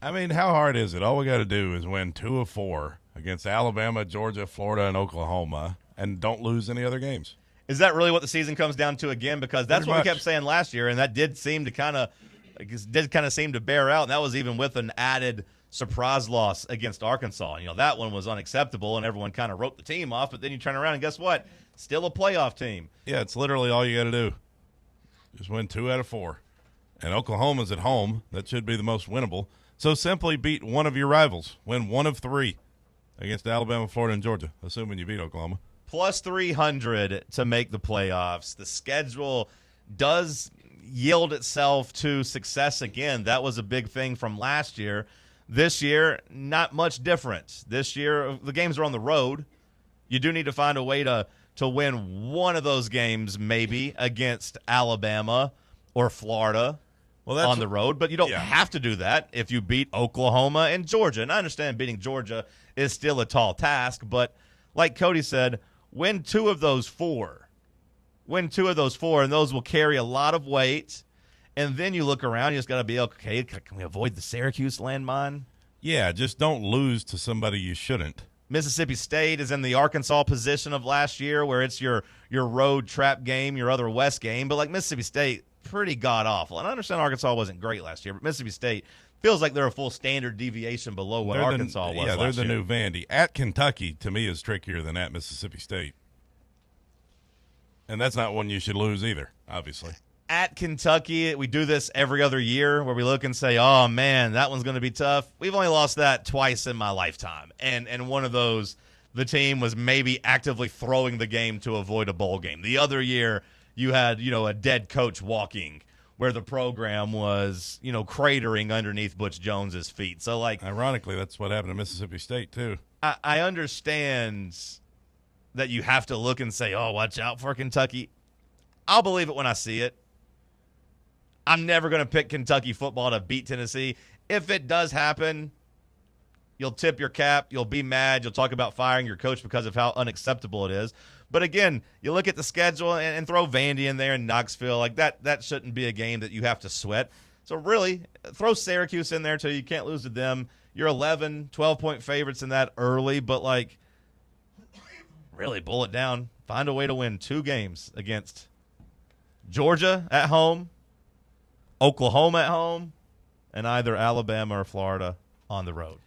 I mean, how hard is it? All we got to do is win 2 of 4 against Alabama, Georgia, Florida, and Oklahoma, and don't lose any other games. Is that really what the season comes down to again? Because that's Pretty what much. we kept saying last year, and that did seem to kind of seem to bear out. And that was even with an added surprise loss against Arkansas. That one was unacceptable, and everyone kind of wrote the team off. But then you turn around and guess what? Still a playoff team. Yeah, it's literally all you got to do. Just win 2 out of 4. And Oklahoma's at home. That should be the most winnable. So simply beat one of your rivals. Win 1 of 3 against Alabama, Florida, and Georgia, assuming you beat Oklahoma. Plus 300 to make the playoffs. The schedule does yield itself to success again. That was a big thing from last year. This year, not much different. This year, the games are on the road. You do need to find a way to win one of those games, maybe, against Alabama or Florida on the road. But you don't have to do that if you beat Oklahoma and Georgia. And I understand beating Georgia is still a tall task, but like Cody said, win 2 of those 4. Win 2 of those 4, and those will carry a lot of weight. And then you look around, you just got to be, okay, can we avoid the Syracuse landmine? Yeah, just don't lose to somebody you shouldn't. Mississippi State is in the Arkansas position of last year where it's your road trap game, your other West game. But like Mississippi State, pretty god-awful. And I understand Arkansas wasn't great last year, but Mississippi State feels like they're a full standard deviation below what Arkansas was last year. Yeah, they're the new Vandy. At Kentucky, to me, is trickier than at Mississippi State. And that's not one you should lose either, obviously. At Kentucky, we do this every other year where we look and say, oh, man, that one's going to be tough. We've only lost that twice in my lifetime. And one of those, the team was maybe actively throwing the game to avoid a bowl game. The other year, you had, a dead coach walking where the program was, cratering underneath Butch Jones's feet. So, ironically, that's what happened to Mississippi State, too. I understand that you have to look and say, oh, watch out for Kentucky. I'll believe it when I see it. I'm never going to pick Kentucky football to beat Tennessee. If it does happen, you'll tip your cap. You'll be mad. You'll talk about firing your coach because of how unacceptable it is. But again, you look at the schedule and throw Vandy in there in Knoxville. Like that shouldn't be a game that you have to sweat. So really, throw Syracuse in there too. You can't lose to them. You're 11, 12-point favorites in that early. But really pull it down. Find a way to win 2 games against Georgia at home, Oklahoma at home, and either Alabama or Florida on the road.